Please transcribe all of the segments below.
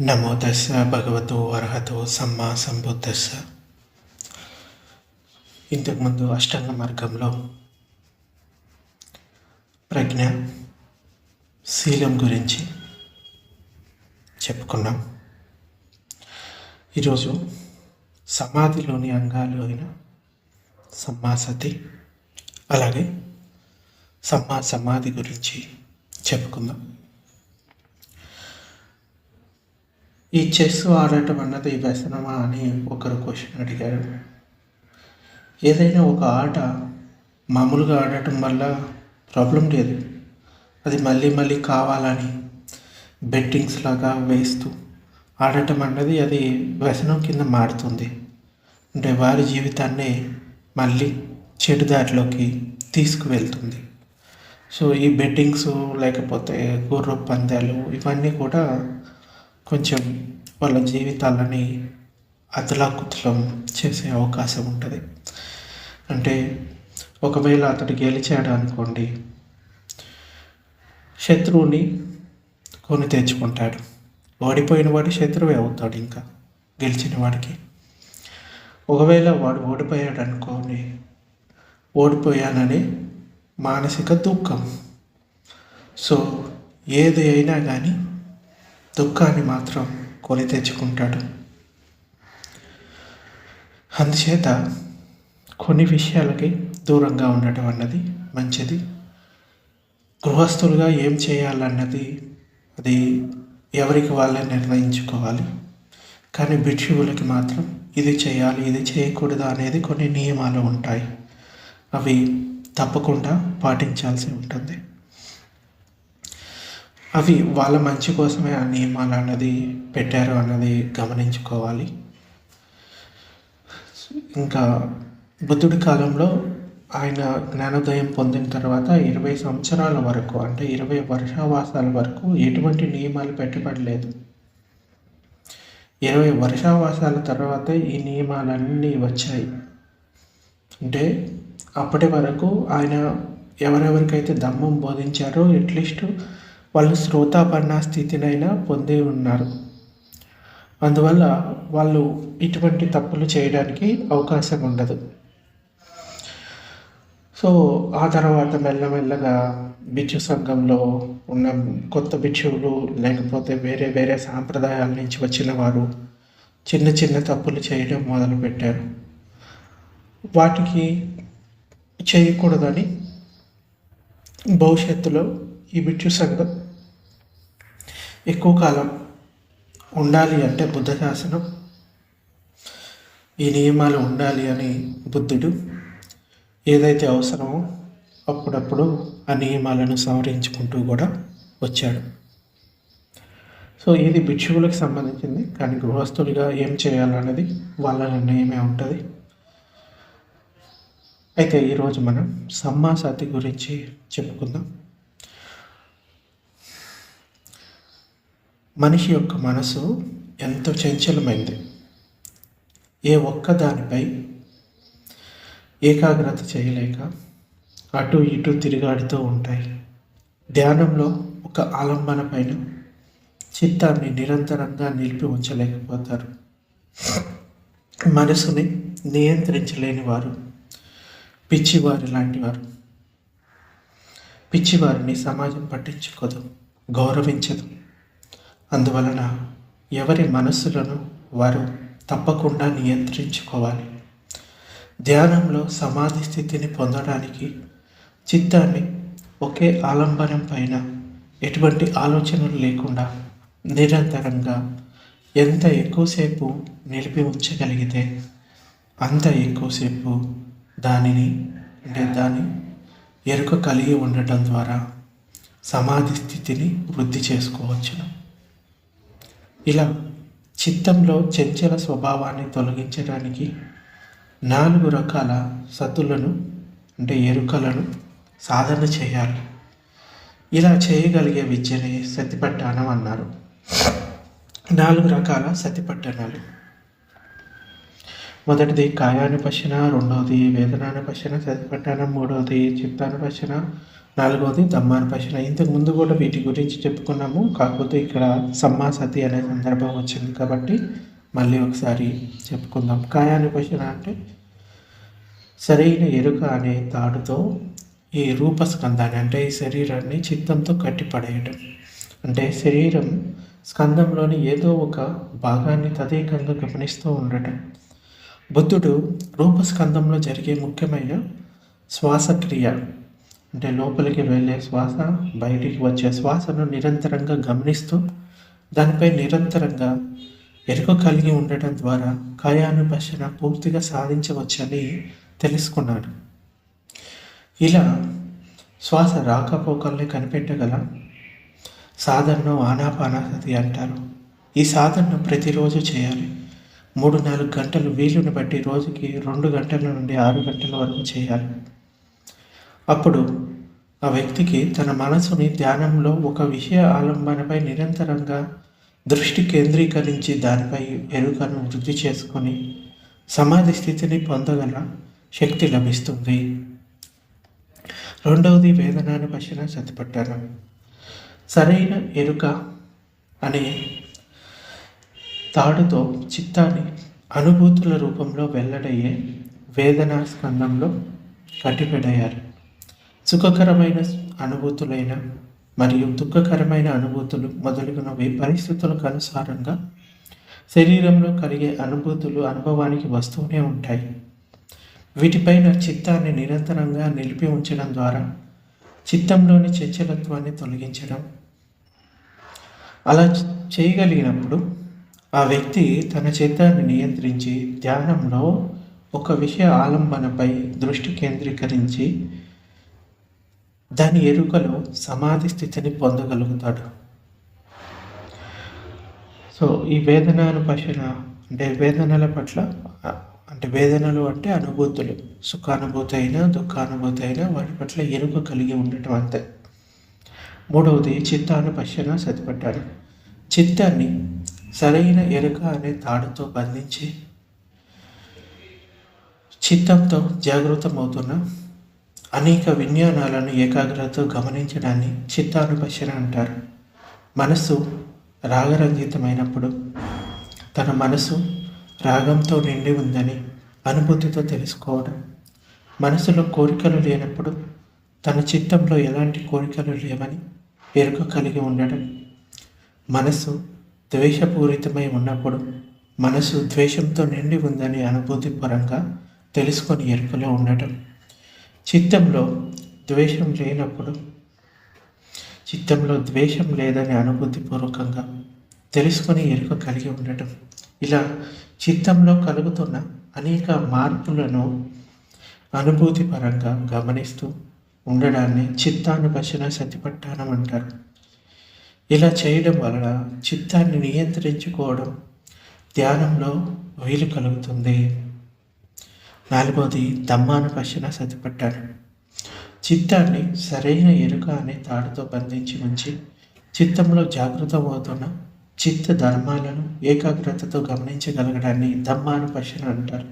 నమో తస్స భగవతో అర్హతో సమ్మా సంబుద్ధస్స. ఇంతకుముందు అష్టాంగ మార్గంలో ప్రజ్ఞ, శీలం గురించి చెప్పుకున్నాం. ఈరోజు సమాధిలోని అంగాలు అయిన సమ్మాసతి అలాగే సమ్మా సమాధి గురించి చెప్పుకుందాం. ఈ చెస్ ఆడటం అన్నది వ్యసనమా అని ఒకరు క్వశ్చన్ అడిగారు. ఏదైనా ఒక ఆట మామూలుగా ఆడటం వల్ల ప్రాబ్లం లేదు. అది మళ్ళీ మళ్ళీ కావాలని బెట్టింగ్స్ లాగా వేస్తూ ఆడటం అన్నది అది వ్యసనం కింద మారుతుంది. అంటే వారి జీవితాన్ని మళ్ళీ చెడు దారిలోకి తీసుకువెళ్తుంది. సో ఈ బెట్టింగ్స్ లేకపోతే గుర్రపు పందాలు ఇవన్నీ కూడా కొంచెం వాళ్ళ జీవితాలని అతలాకుతలం చేసే అవకాశం ఉంటుంది. అంటే ఒకవేళ అతడు గెలిచాడు అనుకోండి, శత్రువుని కొని తెచ్చుకుంటాడు. ఓడిపోయిన వాడు శత్రువే అవుతాడు. ఇంకా గెలిచిన వాడికి ఒకవేళ వాడు ఓడిపోయాడు అనుకోని, ఓడిపోయానని మానసిక దుఃఖం. సో ఏది అయినా కానీ దుఃఖాన్ని మాత్రం కొని తెచ్చుకుంటాడు. అందుచేత కొన్ని విషయాలకి దూరంగా ఉండటం అన్నది మంచిది. గృహస్థులుగా ఏం చేయాలన్నది అది ఎవరికి వాళ్ళే నిర్ణయించుకోవాలి. కానీ భిక్షువులకి మాత్రం ఇది చేయాలి, ఇది చేయకూడదు అనేది కొన్ని నియమాలు ఉంటాయి. అవి తప్పకుండా పాటించాల్సి ఉంటుంది. అవి వాళ్ళ మంచి కోసమే ఆ నియమాలు అన్నది పెట్టారు అన్నది గమనించుకోవాలి. ఇంకా బుద్ధుడి కాలంలో ఆయన జ్ఞానోదయం పొందిన తర్వాత 20 సంవత్సరాల వరకు, అంటే 20 వర్షావాసాల వరకు ఎటువంటి నియమాలు పెట్టబడలేదు. 20 వర్షావాసాల తర్వాత ఈ నియమాలన్నీ వచ్చాయి. అంటే అప్పటి వరకు ఆయన ఎవరెవరికైతే ధమ్మం బోధించారో అట్లీస్ట్ వాళ్ళు శ్రోతాపన్న స్థితినైనా పొంది ఉన్నారు. అందువల్ల వాళ్ళు ఇటువంటి తప్పులు చేయడానికి అవకాశం ఉండదు. సో ఆ తర్వాత మెల్లమెల్లగా భిక్షు సంఘంలో ఉన్న కొత్త భిక్షువులు లేకపోతే వేరే వేరే సాంప్రదాయాల నుంచి వచ్చిన వారు చిన్న చిన్న తప్పులు చేయడం మొదలుపెట్టారు. వాటికి చేయకూడదని భవిష్యత్తులో ఈ భిక్షు సంఘం ఎక్కువ కాలం ఉండాలి అంటే బుద్ధ శాసనం ఈ నియమాలు ఉండాలి అని బుద్ధుడు ఏదైతే అవసరమో అప్పుడప్పుడు ఆ నియమాలను సవరించుకుంటూ కూడా వచ్చాడు. సో ఇది భిక్షువులకు సంబంధించింది. కానీ గృహస్థులుగా ఏం చేయాలన్నది వాళ్ళ నిర్ణయమే ఉంటుంది. అయితే ఈరోజు మనం సమ్మాసతి గురించి చెప్పుకుందాం. మనిషి యొక్క మనసు ఎంతో చంచలమైంది. ఏ ఒక్క దానిపై ఏకాగ్రత చేయలేక అటు ఇటు తిరిగాడుతూ ఉంటాయి. ధ్యానంలో ఒక ఆలంబన పైన చిత్తాన్ని నిరంతరంగా నిలిపి ఉంచలేకపోతారు. మనసుని నియంత్రించలేని వారు పిచ్చివారి లాంటి వారు. పిచ్చివారిని సమాజం పట్టించుకోదు, గౌరవించదు. అందువలన ఎవరి మనస్సులను వారు తప్పకుండా నియంత్రించుకోవాలి. ధ్యానంలో సమాధి స్థితిని పొందడానికి చిత్తాన్ని ఒకే ఆలంబనం పైన ఎటువంటి ఆలోచనలు లేకుండా నిరంతరంగా ఎంత ఎక్కువసేపు నిలిపి ఉంచగలిగితే అంత ఎక్కువసేపు దాని ఎరుక కలిగి ఉండటం ద్వారా సమాధి స్థితిని వృద్ధి చేసుకోవచ్చును. ఇలా చిత్తంలో చంచల స్వభావాన్ని తొలగించడానికి 4 రకాల సతులను అంటే ఎరుకలను సాధన చేయాలి. ఇలా చేయగలిగే విద్యని సతిపట్టణం అన్నారు. 4 రకాల సతిపట్టణాలు. మొదటిది కాయానుపశన, రెండవది వేదనానుపశన సతిపట్టణం, మూడవది చిత్తానుపశన, నాలుగవది దమ్మానుపశన. ఇంతకు ముందు కూడా వీటి గురించి చెప్పుకున్నాము. కాకపోతే ఇక్కడ సమ్మాసతి అనే సందర్భం వచ్చింది కాబట్టి మళ్ళీ ఒకసారి చెప్పుకుందాం. కాయానుపశన అంటే సరైన ఎరుక అనే తాడుతో ఈ రూపస్కందాన్ని అంటే ఈ శరీరాన్ని చిత్తంతో కట్టిపడేయడం. అంటే శరీరం స్కందంలోని ఏదో ఒక భాగాన్ని తదేకంగా గమనిస్తూ ఉండటం. బుద్ధుడు రూపస్కందంలో జరిగే ముఖ్యమైన శ్వాసక్రియ అంటే లోపలికి వెళ్ళే శ్వాస, బయటికి వచ్చే శ్వాసను నిరంతరంగా గమనిస్తూ దానిపై నిరంతరంగా ఎరుక కలిగి ఉండటం ద్వారా కాయానుపశన పూర్తిగా సాధించవచ్చని తెలుసుకున్నాడు. ఇలా శ్వాస రాకపోకల్ని కనిపెట్టగల సాధనను ఆనాపానసతి అంటారు. ఈ సాధనను ప్రతిరోజు చేయాలి. 3-4 గంటలు వీలుని బట్టి రోజుకి 2 గంటల నుండి 6 గంటల వరకు చేయాలి. అప్పుడు ఆ వ్యక్తికి తన మనసుని ధ్యానంలో ఒక విషయ ఆలంబనపై నిరంతరంగా దృష్టి కేంద్రీకరించి దానిపై ఎరుకను వృద్ధి చేసుకొని సమాధి స్థితిని పొందగల శక్తి లభిస్తుంది. రెండవది వేదనానుపశన సతిపట్టణం. సరైన ఎరుక అనే తాడుతో చిత్తాన్ని అనుభూతుల రూపంలో వెల్లడయ్యే వేదనా స్కందంలో కట్టిపెడేయాలి. సుఖకరమైన అనుభూతులైన మరియు దుఃఖకరమైన అనుభూతులు మొదలగునవి పరిస్థితులకు అనుసారంగా శరీరంలో కలిగే అనుభూతులు అనుభవానికి వస్తూనే ఉంటాయి. వీటిపైన చిత్తాన్ని నిరంతరంగా నిలిపి ఉంచడం ద్వారా చిత్తంలోని చంచలత్వాన్ని తొలగించడం. అలా చేయగలిగినప్పుడు ఆ వ్యక్తి తన చిత్తాన్ని నియంత్రించి ధ్యానంలో ఒక విషయ ఆలంబనపై దృష్టి కేంద్రీకరించి దాని ఎరుకలో సమాధి స్థితిని పొందగలుగుతాడు. సో ఈ వేదనానుపశన అంటే వేదనల పట్ల అంటే వేదనలు అంటే అనుభూతులు, సుఖానుభూతి అయినా దుఃఖానుభూతి అయినా వాటి పట్ల ఎరుక కలిగి ఉండటం అంతే. మూడవది చిత్తానుపశన సతిపట్టాలి. చిత్తాన్ని సరైన ఎరుక అనే తాడుతో బంధించి చిత్తంతో జాగృతమవుతున్న అనేక విజ్ఞానాలను ఏకాగ్రతతో గమనించడాన్ని చిత్తానుపశన అంటారు. మనస్సు రాగరంజితమైనప్పుడు తన మనసు రాగంతో నిండి ఉందని అనుభూతితో తెలుసుకోవడం. మనసులో కోరికలు లేనప్పుడు తన చిత్తంలో ఎలాంటి కోరికలు లేవని ఎరుక కలిగి ఉండడం. మనసు ద్వేషపూరితమై ఉన్నప్పుడు మనసు ద్వేషంతో నిండి ఉందని అనుభూతి పరంగా తెలుసుకొని ఎరుకలో ఉండటం. చిత్తంలో ద్వేషం లేనప్పుడు చిత్తంలో ద్వేషం లేదని అనుభూతిపూర్వకంగా తెలుసుకొని ఎరుక కలిగి ఉండటం. ఇలా చిత్తంలో కలుగుతున్న అనేక మార్పులను అనుభూతి పరంగా గమనిస్తూ ఉండడాన్ని చిత్తానుపశన సతిపట్టానం అంటారు. ఇలా చేయడం వలన చిత్తాన్ని నియంత్రించుకోవడం ధ్యానంలో వీలు కలుగుతుంది. నాలుగవది దమ్మానుపశన సతిపట్టానం. చిత్తాన్ని సరైన ఎరుక అనే తాడుతో బంధించి ఉంచి చిత్తంలో జాగృతమవుతున్న చిత్త ధర్మాలను ఏకాగ్రతతో గమనించగలగడాన్ని దమ్మానుపశన అంటారు.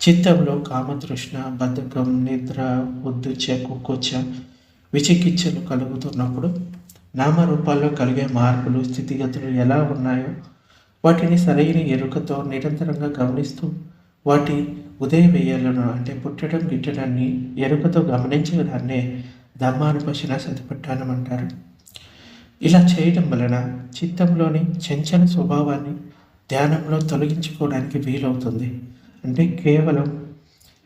చిత్తంలో కామతృష్ణ, బద్ధకం, నిద్ర, ఉద్దుచ్చ, కుక్కుచ్చ, విచికిత్సలు కలుగుతున్నప్పుడు నామరూపాల్లో కలిగే మార్పులు, స్థితిగతులు ఎలా ఉన్నాయో వాటిని సరైన ఎరుకతో నిరంతరంగా గమనిస్తూ వాటి ఉదయ వ్యయాలను అంటే పుట్టడం గిట్టడాన్ని ఎరుకతో గమనించడాన్నే దమ్మానుపశన సతిపట్టానం అంటారు. ఇలా చేయడం వలన చిత్తంలోని చంచల స్వభావాన్ని ధ్యానంలో తొలగించుకోవడానికి వీలవుతుంది. అంటే కేవలం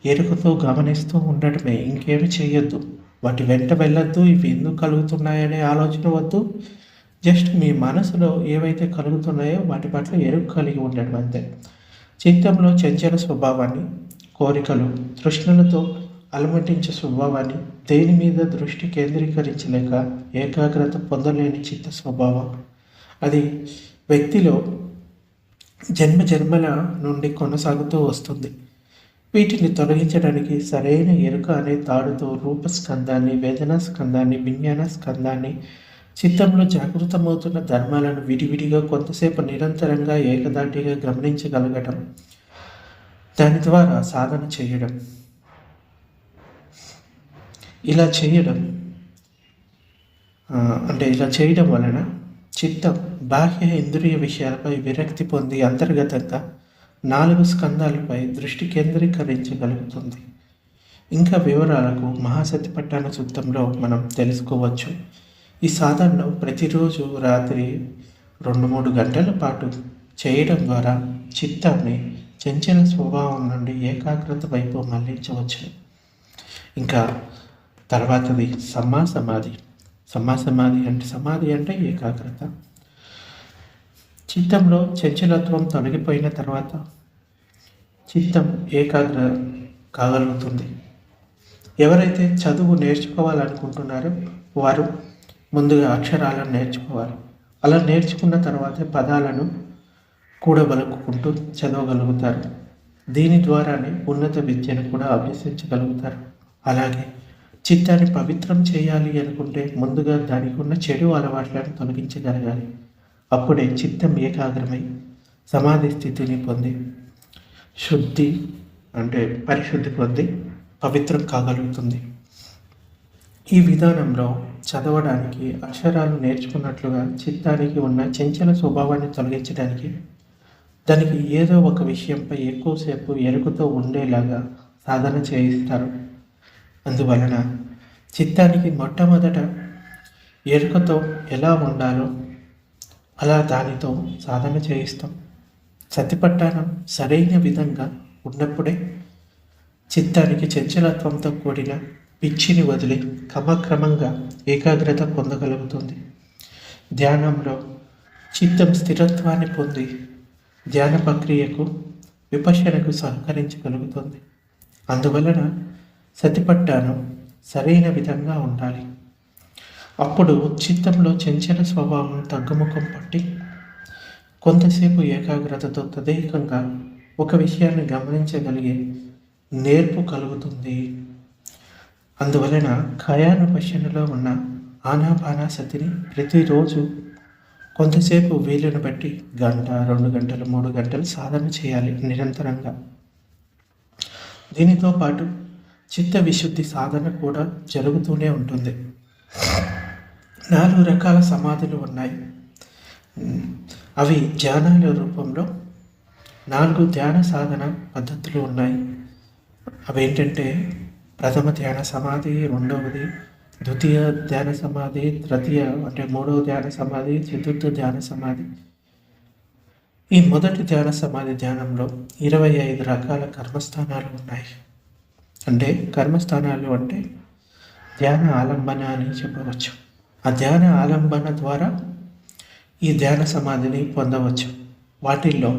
ఎరుకతో గమనిస్తూ ఉండటమే, ఇంకేమి చేయొద్దు. వాటి వెంట వెళ్ళొద్దు, ఇవి ఎందుకు కలుగుతున్నాయనే ఆలోచన వద్దు. జస్ట్ మీ మనసులో ఏవైతే కలుగుతున్నాయో వాటి పట్ల ఎరుక కలిగి ఉండడం అంతే. చిత్తంలో చంచల స్వభావాన్ని, కోరికలు, తృష్ణలతో అలమటించే స్వభావాన్ని, దేని మీద దృష్టి కేంద్రీకరించలేక ఏకాగ్రత పొందలేని చిత్త స్వభావం, అది వ్యక్తిలో జన్మల నుండి కొనసాగుతూ వస్తుంది. వీటిని తొలగించడానికి సరైన ఎరుక అనే తాడుతో రూపస్కందాన్ని, వేదనా స్కందాన్ని, విజ్ఞాన స్కందాన్ని, చిత్తంలో జాగృతమవుతున్న ధర్మాలను విడివిడిగా కొంతసేపు నిరంతరంగా ఏకదాటిగా గమనించగలగడం, దాని ద్వారా సాధన చేయడం. ఇలా చేయడం అంటే ఇలా చేయడం వలన చిత్తం బాహ్య ఇంద్రియ విషయాలపై విరక్తి పొంది అంతర్గతంగా 4 స్కందాలపై దృష్టి కేంద్రీకరించగలుగుతుంది. ఇంకా వివరాలకు మహాసతిపట్టాణ సూక్తంలో మనం తెలుసుకోవచ్చు. ఈ సాధనను ప్రతిరోజు రాత్రి 2-3 గంటల పాటు చేయడం ద్వారా చిత్తాన్ని చంచల స్వభావం నుండి ఏకాగ్రత వైపు మళ్లించవచ్చు. ఇంకా తర్వాతది సమాధి. సమాధి అంటే ఏకాగ్రత. చిత్తంలో చంచలత్వం తొలగిపోయిన తర్వాత చిత్తం ఏకాగ్ర కాగలుగుతుంది. ఎవరైతే చదువు నేర్చుకోవాలనుకుంటున్నారో వారు ముందుగా అక్షరాలను నేర్చుకోవాలి. అలా నేర్చుకున్న తర్వాతే పదాలను కూడబలుకుంటూ చదవగలుగుతారు. దీని ద్వారానే ఉన్నత విద్యను కూడా అభ్యసించగలుగుతారు. అలాగే చిత్తాన్ని పవిత్రం చేయాలి అనుకుంటే ముందుగా దానికి ఉన్న చెడు అలవాట్లను తొలగించగలగాలి. అప్పుడే చిత్తం ఏకాగ్రమై సమాధి స్థితిని పొంది పరిశుద్ధి పొంది పవిత్రం కాగలుగుతుంది. ఈ విధానంలో చదవడానికి అక్షరాలు నేర్చుకున్నట్లుగా చిత్తానికి ఉన్న చంచల స్వభావాన్ని తొలగించడానికి దానికి ఏదో ఒక విషయంపై ఎక్కువసేపు ఎరుకతో ఉండేలాగా సాధన చేయిస్తారు. అందువలన చిత్తానికి మొట్టమొదట ఎరుకతో ఎలా ఉండాలో అలా దానితో సాధన చేయిస్తాం. సతిపట్టానం సరైన విధంగా ఉన్నప్పుడే చిత్తానికి చంచలత్వంతో కూడిన పిచ్చిని వదిలి క్రమక్రమంగా ఏకాగ్రత పొందగలుగుతుంది. ధ్యానంలో చిత్తం స్థిరత్వాన్ని పొంది ధ్యాన ప్రక్రియకు విపశ్యనకు సహకరించగలుగుతుంది. అందువలన సతిపట్టానం సరైన విధంగా ఉండాలి. అప్పుడు చిత్తంలో చంచల స్వభావం తగ్గుముఖం పట్టి కొంతసేపు ఏకాగ్రతతో తదేకంగా ఒక విషయాన్ని గమనించగలిగే నేర్పు కలుగుతుంది. అందువలన కాయానుపశ్యనలో ఉన్న ఆనాపానాసతిని ప్రతిరోజు కొంతసేపు వీలును బట్టి 1 గంట, 2 గంటలు, 3 గంటలు సాధన చేయాలి నిరంతరంగా. దీనితో పాటు చిత్త విశుద్ధి సాధన కూడా జరుగుతూనే ఉంటుంది. 4 రకాల సమాధులు ఉన్నాయి. అవి ధ్యానాల రూపంలో 4 ధ్యాన సాధన పద్ధతులు ఉన్నాయి. అవేంటంటే ప్రథమ ధ్యాన సమాధి, రెండవది ద్వితీయ ధ్యాన సమాధి, తృతీయ అంటే మూడవ ధ్యాన సమాధి, చతుర్థ ధ్యాన సమాధి. ఈ మొదటి ధ్యాన సమాధి ధ్యానంలో 25 రకాల కర్మస్థానాలు ఉన్నాయి. అంటే కర్మస్థానాలు అంటే ధ్యాన ఆలంబన అని చెప్పవచ్చు. ఆ ధ్యాన ఆలంబన ద్వారా ఈ ధ్యాన సమాధిని పొందవచ్చు. వాటిల్లో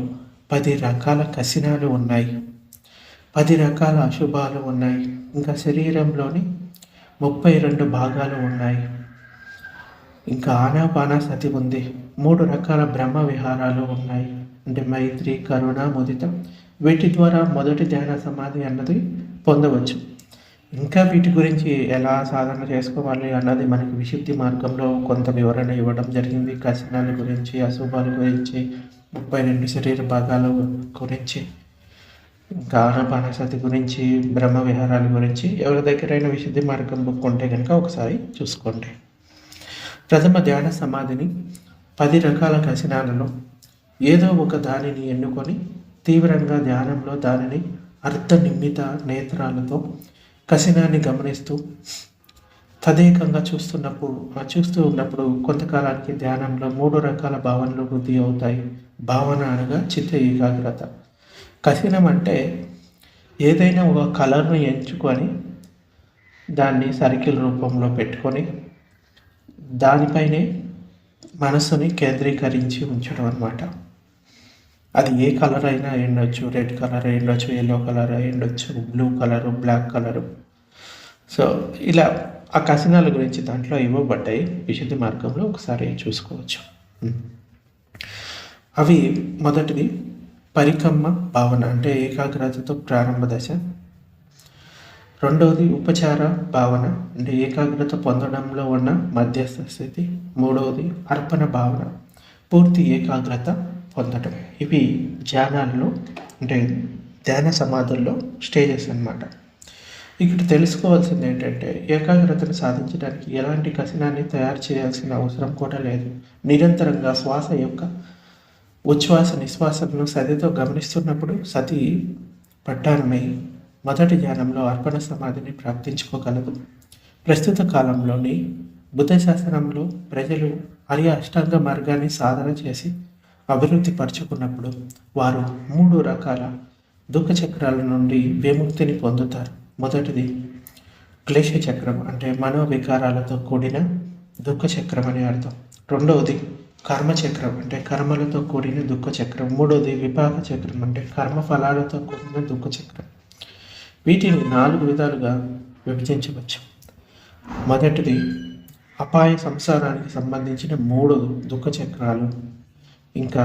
10 రకాల కసినాలు ఉన్నాయి, 10 రకాల అశుభాలు ఉన్నాయి, ఇంకా శరీరంలోని 32 భాగాలు ఉన్నాయి. ఇంకా ఆనాపానసతి ఉంది. 3 రకాల బ్రహ్మ విహారాలు ఉన్నాయి. అంటే మైత్రి, కరుణ, ముదిత. వీటి ద్వారా మొదటి ధ్యాన సమాధి అన్నది పొందవచ్చు. ఇంకా వీటి గురించి ఎలా సాధన చేసుకోవాలి అన్నది మనకి విశుద్ధి మార్గంలో కొంత వివరణ ఇవ్వడం జరిగింది. కసినాల గురించి, అశుభాల గురించి, 32 శరీర భాగాల గురించి, ఇంకా ఆనాపానసతి గురించి, బ్రహ్మ విహారాల గురించి ఎవరి దగ్గరైనా విశుద్ధి మార్గం బుక్ ఉంటే కనుక ఒకసారి చూసుకోండి. ప్రథమ ధ్యాన సమాధిని 10 రకాల కసినాలలో ఏదో ఒక దానిని ఎన్నుకొని తీవ్రంగా ధ్యానంలో దానిని అర్ధనిర్మిత నేత్రాలతో కసినాన్ని గమనిస్తూ తదేకంగా చూస్తూ ఉన్నప్పుడు కొంతకాలానికి ధ్యానంలో 3 రకాల భావనలు వృద్ధి అవుతాయి. భావన అనగా చిత్త ఏకాగ్రత. కసినం అంటే ఏదైనా ఒక కలర్ను ఎంచుకొని దాన్ని సర్కిల్ రూపంలో పెట్టుకొని దానిపైనే మనసుని కేంద్రీకరించి ఉంచడం అన్నమాట. అది ఏ కలర్ అయినా అయ్యుండొచ్చు, రెడ్ కలర్ అయ్యుండొచ్చు, ఎల్లో కలర్ అయ్యుండొచ్చు, blue colour, black colour. So ఇలా ఆ కసినాల గురించి దాంట్లో ఇవ్వబడ్డాయి. విశుద్ధి మార్గంలో ఒకసారి చూసుకోవచ్చు. అవి మొదటిది పరికమ్మ భావన అంటే ఏకాగ్రతతో ప్రారంభ దశ. రెండవది ఉపచార భావన అంటే ఏకాగ్రత పొందడంలో ఉన్న మధ్యస్థ స్థితి. మూడవది అర్పణ భావన పూర్తి ఏకాగ్రత పొందడం. ఇవి ధ్యానాల్లో అంటే ధ్యాన సమాధుల్లో స్టేజెస్ అన్నమాట. ఇక్కడ తెలుసుకోవాల్సింది ఏంటంటే ఏకాగ్రతను సాధించడానికి ఎలాంటి కసినాన్ని తయారు చేయాల్సిన అవసరం కూడా లేదు. నిరంతరంగా శ్వాస యొక్క ఉచ్ఛ్వాస నిశ్వాసలను సతితో గమనిస్తున్నప్పుడు సతి పట్టాణమై మొదటి ధ్యానంలో అర్పణ సమాధిని ప్రాప్తించుకోగలదు. ప్రస్తుత కాలంలోని బుద్ధ శాసనంలో ప్రజలు ఆర్య అష్టాంగ మార్గాన్ని సాధన చేసి అభివృద్ధి పరుచుకున్నప్పుడు వారు 3 రకాల దుఃఖ చక్రాల నుండి విముక్తిని పొందుతారు. మొదటిది క్లేశ చక్రం, అంటే మనోవికారాలతో కూడిన దుఃఖ చక్రం అని అర్థం. రెండవది కర్మచక్రం, అంటే కర్మలతో కూడిన దుఃఖ చక్రం. మూడవది విపాక చక్రం, అంటే కర్మ ఫలాలతో కూడిన దుఃఖ చక్రం. వీటిని 4 విధాలుగా విభజించవచ్చు. మొదటిది అపాయ సంసారానికి సంబంధించిన 3 దుఃఖ చక్రాలు. ఇంకా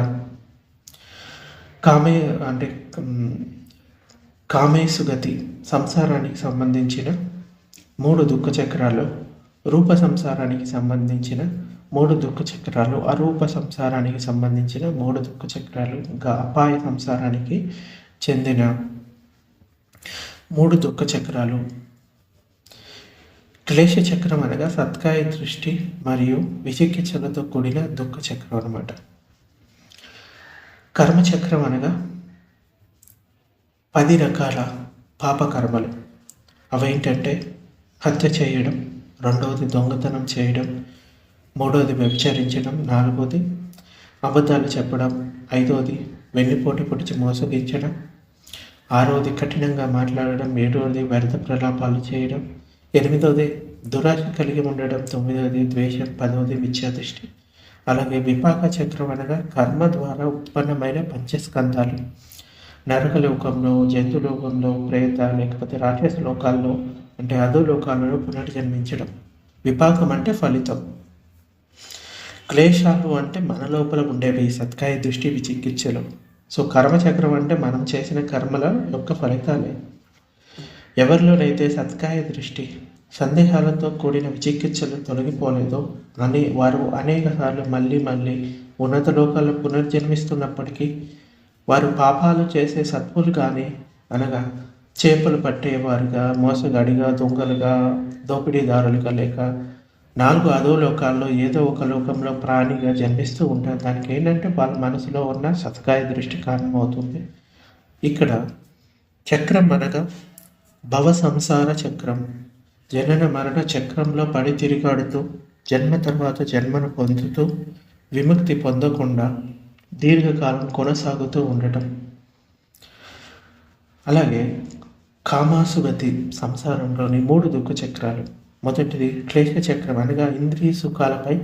కామేశుగతి సంసారానికి సంబంధించిన 3 దుఃఖ చక్రాలు, రూప సంసారానికి సంబంధించిన 3 దుఃఖ చక్రాలు, అరూప సంసారానికి సంబంధించిన 3 దుఃఖ చక్రాలు, ఇంకా అపాయ సంసారానికి చెందిన 3 దుఃఖ చక్రాలు. క్లేశ చక్రం అనగా సత్కాయ దృష్టి మరియు విచికిత్సలతో కూడిన దుఃఖ చక్రం అన్నమాట. కర్మచక్రం అనగా 10 రకాల పాపకర్మలు. అవేంటంటే హత్య చేయడం, రెండవది దొంగతనం చేయడం, మూడవది వ్యభిచరించడం, నాలుగవది అబద్ధాలు చెప్పడం, ఐదవది వెన్నుపోటు పొడిచి మోసగించడం, ఆరవది కఠినంగా మాట్లాడడం, ఏడవది వ్యర్థ ప్రలాపాలు చేయడం, ఎనిమిదవది దురాశ కలిగి ఉండడం, తొమ్మిదవది ద్వేషం, 10వది మిథ్యాదృష్టి. అలాగే విపాక చక్రం అనగా కర్మ ద్వారా ఉత్పన్నమైన పంచస్కంధాలు. నరకలోకంలో, జంతులోకంలో, ప్రేత లేకపోతే రాక్షస లోకాల్లో అంటే అధోలోకాలలో పునర్జన్మించడం. విపాకం అంటే ఫలితం. క్లేశాలు అంటే మన లోపల ఉండేవి సత్కాయ దృష్టి విచికిత్సలు. సో కర్మచక్రం అంటే మనం చేసిన కర్మల యొక్క ఫలితాలే. ఎవరిలోనైతే సత్కాయ దృష్టి సందేహాలతో కూడిన విచికిత్సలు తొలగిపోలేదో వారు అనేక సార్లు మళ్ళీ ఉన్నత లోకాల్లో పునర్జన్మిస్తున్నప్పటికీ వారు పాపాలు చేసే సత్పులుగానే, అనగా చేపలు పట్టేవారుగా, మోసగాడిగా, దొంగలుగా, దోపిడీదారులుగా, లేక 4 అధోలోకాల్లో ఏదో ఒక లోకంలో ప్రాణిగా జన్మిస్తూ ఉంటారు. దానికి ఏంటంటే వాళ్ళ మనసులో ఉన్న సత్కాయ దృష్టి కారణమవుతుంది. ఇక్కడ చక్రం అనగా భవ సంసార చక్రం, జనన మరణ చక్రంలో పడి తిరిగాడుతూ జన్మ తర్వాత జన్మను పొందుతూ విముక్తి పొందకుండా దీర్ఘకాలం కొనసాగుతూ ఉండటం. అలాగే కామాసుగతి సంసారంలోని 3 దుఃఖ చక్రాలు. మొదటిది క్లేశ చక్రం అనగా ఇంద్రియ సుఖాలపై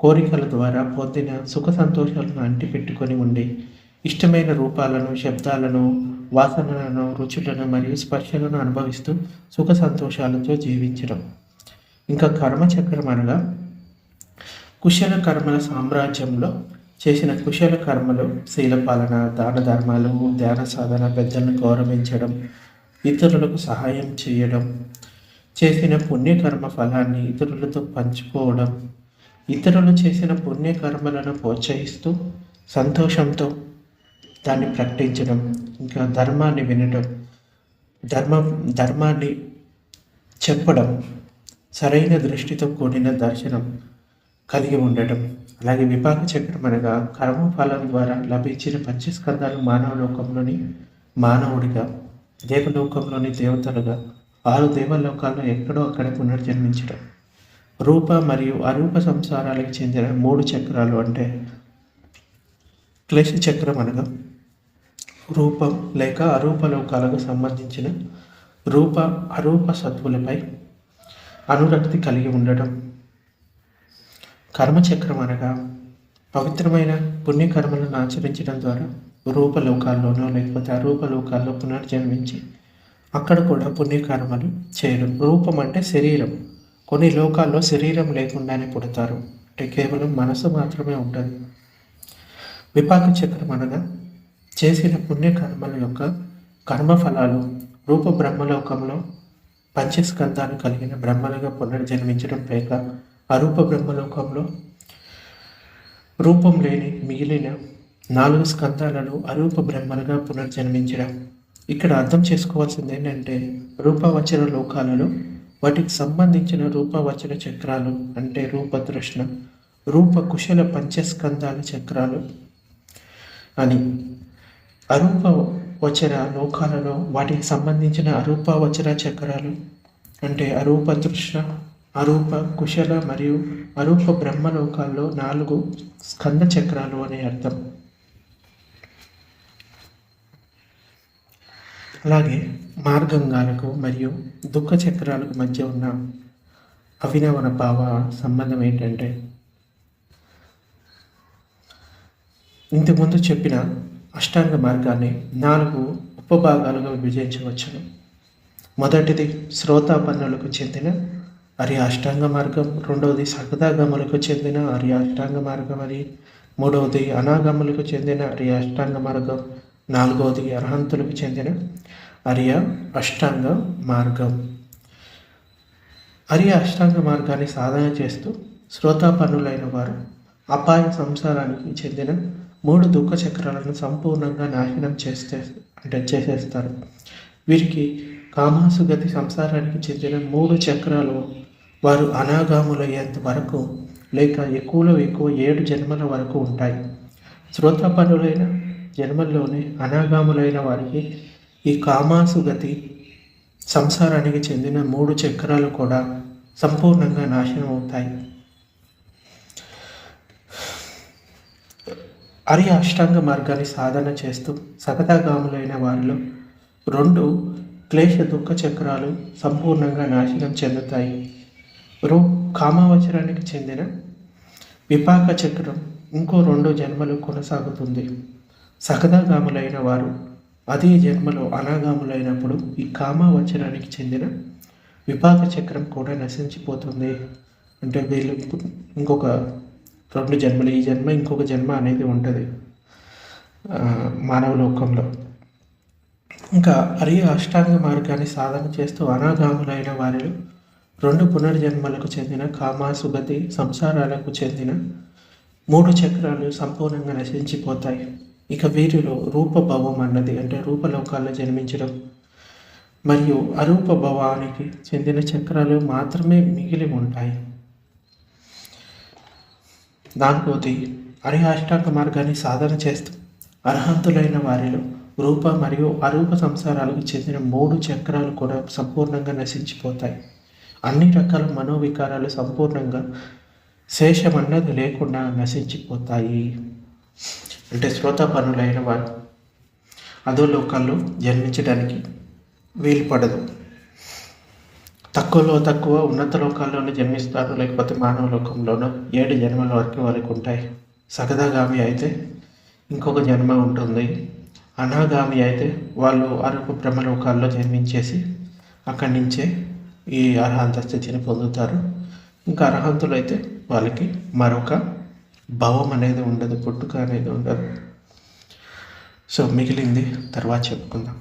కోరికల ద్వారా పొందిన సుఖ సంతోషాలను అంటిపెట్టుకొని ఉండి ఇష్టమైన రూపాలను, శబ్దాలను, వాసనలను, రుచులను మరియు స్పర్శలను అనుభవిస్తూ సుఖ సంతోషాలతో జీవించడం. ఇంకా కర్మచక్రం అనగా కుశల కర్మల సామ్రాజ్యంలో చేసిన కుశల కర్మలు, శీలపాలన, దాన ధర్మాలు, ధ్యాన సాధన, పెద్దలను గౌరవించడం, ఇతరులకు సహాయం చేయడం, చేసిన పుణ్యకర్మ ఫలాన్ని ఇతరులతో పంచుకోవడం, ఇతరులు చేసిన పుణ్యకర్మలను ప్రోత్సహిస్తూ సంతోషంతో దాన్ని ప్రకటించడం, ఇంకా ధర్మాన్ని వినడం, ధర్మాన్ని చెప్పడం, సరైన దృష్టితో కూడిన దర్శనం కలిగి ఉండటం. అలాగే విపాక చక్రం అనగా కర్మఫలం ద్వారా లభించిన పంచస్కంధాలు మానవలోకంలోని మానవుడిగా, దేవలోకంలోని దేవతలుగా, 6 దేవలోకాల్లో ఎక్కడో అక్కడ పునర్జన్మించడం. రూప మరియు అరూప సంసారాలకు చెందిన 3 చక్రాలు అంటే క్లేశ చక్రం అనగా రూపం లేక అరూప లోకాలకు సంబంధించిన రూప అరూప సత్వులపై అనురక్తి కలిగి ఉండటం. కర్మచక్రం అనగా పవిత్రమైన పుణ్యకర్మలను ఆచరించడం ద్వారా రూపలోకాల్లోనో లేకపోతే అరూప లోకాల్లో పునర్జన్మించి అక్కడ కూడా పుణ్యకర్మలు చేయడం. రూపం అంటే శరీరం. కొన్ని లోకాల్లో శరీరం లేకుండానే పుడతారు, అంటే కేవలం మనసు మాత్రమే ఉంటుంది. విపాక చక్రం అనగా చేసిన పుణ్యకర్మల యొక్క కర్మఫలాలు రూప బ్రహ్మలోకంలో పంచస్కంధాలు కలిగిన బ్రహ్మలుగా పునర్జన్మించడం, పైగా అరూప బ్రహ్మలోకంలో రూపం లేని మిగిలిన 4 స్కంధాలను అరూప బ్రహ్మలుగా పునర్జన్మించడం. ఇక్కడ అర్థం చేసుకోవాల్సింది ఏంటంటే రూపవచన లోకాలలో వాటికి సంబంధించిన రూపవచన చక్రాలు అంటే రూపతృష్ణ, రూప కుశల పంచస్కందాల చక్రాలు అని, అరూప వచన లోకాలలో వాటికి సంబంధించిన అరూపవచన చక్రాలు అంటే అరూప తృష్ణ, అరూప కుశల మరియు అరూప బ్రహ్మలోకాల్లో 4 స్కంద చక్రాలు అనే అర్థం. అలాగే మార్గంగాలకు మరియు దుఃఖ చక్రాలకు మధ్య ఉన్న అవినవన భావ సంబంధం ఏంటంటే ఇంతకుముందు చెప్పిన అష్టాంగ మార్గాన్ని 4 ఉపభాగాలుగా విభజించవచ్చును. మొదటిది శ్రోతాపన్నులకు చెందిన హరి అష్టాంగ మార్గం, రెండవది సకదాగములకు చెందిన హరి అష్టాంగ మార్గం అని, మూడవది అనాగములకు చెందిన హరి అష్టాంగ మార్గం, నాలుగవది అర్హంతులకు చెందిన హరి అష్టాంగ మార్గం. హరి అష్టాంగ మార్గాన్ని సాధన చేస్తూ శ్రోతాపన్నులైన వారు అపాయ సంసారానికి చెందిన 3 దుఃఖ చక్రాలను సంపూర్ణంగా నాశనం చేసేస్తారు. వీరికి కామాసుగతి సంసారానికి చెందిన 3 చక్రాలు వారు అనాగాములయ్యేంత వరకు లేక ఎక్కువలో ఎక్కువ 7 జన్మల వరకు ఉంటాయి. శ్రోతాపన్నులైన జన్మల్లోనే అనాగాములైన వారికి ఈ కామాసుగతి సంసారానికి చెందిన 3 చక్రాలు కూడా సంపూర్ణంగా నాశనం అవుతాయి. హరి అష్టాంగ మార్గాన్ని సాధన చేస్తూ సకతాగాములైన వారిలో 2 క్లేశ దుఃఖ చక్రాలు సంపూర్ణంగా నాశనం చెందుతాయి. కామవచరానికి చెందిన విపాక చక్రం ఇంకో 2 జన్మలు కొనసాగుతుంది. సకదాగాములైన వారు అదే జన్మలో అనాగాములైనప్పుడు ఈ కామవచరానికి చెందిన విపాక చక్రం కూడా నశించిపోతుంది. అంటే వీళ్ళు ఇంకొక 2 జన్మలు, ఈ జన్మ ఇంకొక జన్మ అనేది ఉంటుంది మానవ లోకంలో. ఇంకా హరి అష్టాంగ మార్గాన్ని సాధన చేస్తూ అనాగాములైన వారిలో 2 పునర్జన్మలకు చెందిన కామాసుగతి సంసారాలకు చెందిన 3 చక్రాలు సంపూర్ణంగా నశించిపోతాయి. ఇక వీరిలో రూపభవం అన్నది అంటే రూపలోకాల్లో జన్మించడం మరియు అరూప భవానికి చెందిన చక్రాలు మాత్రమే మిగిలి ఉంటాయి. 4వది హరి అష్టాంగ మార్గాన్ని సాధన చేస్తూ అర్హంతులైన వారిలో రూప మరియు అరూప సంసారాలకు చెందిన 3 చక్రాలు కూడా సంపూర్ణంగా నశించిపోతాయి. అన్ని రకాల మనోవికారాలు సంపూర్ణంగా శేషమన్నది లేకుండా నశించిపోతాయి. అంటే శ్రోతాపన్నులైన వారు అధోలోకాల్లో జన్మించడానికి వీలు పడదు. తక్కువ ఉన్నత లోకాల్లోనే జన్మిస్తారు, లేకపోతే మానవ లోకంలోనూ 7 జన్మల వరకు వాళ్ళకి ఉంటాయి. సకదాగామి అయితే ఇంకొక జన్మ ఉంటుంది. అనాగామి అయితే వాళ్ళు అరూప బ్రహ్మలోకాల్లో జన్మించేసి అక్కడి నుంచే ఈ అర్హంత స్థితిని పొందుతారు. ఇంకా అర్హంతులు అయితే వాళ్ళకి మరొక భవం అనేది ఉండదు, పుట్టుక అనేది ఉండదు. సో మిగిలింది తర్వాత చెప్పుకుందాం.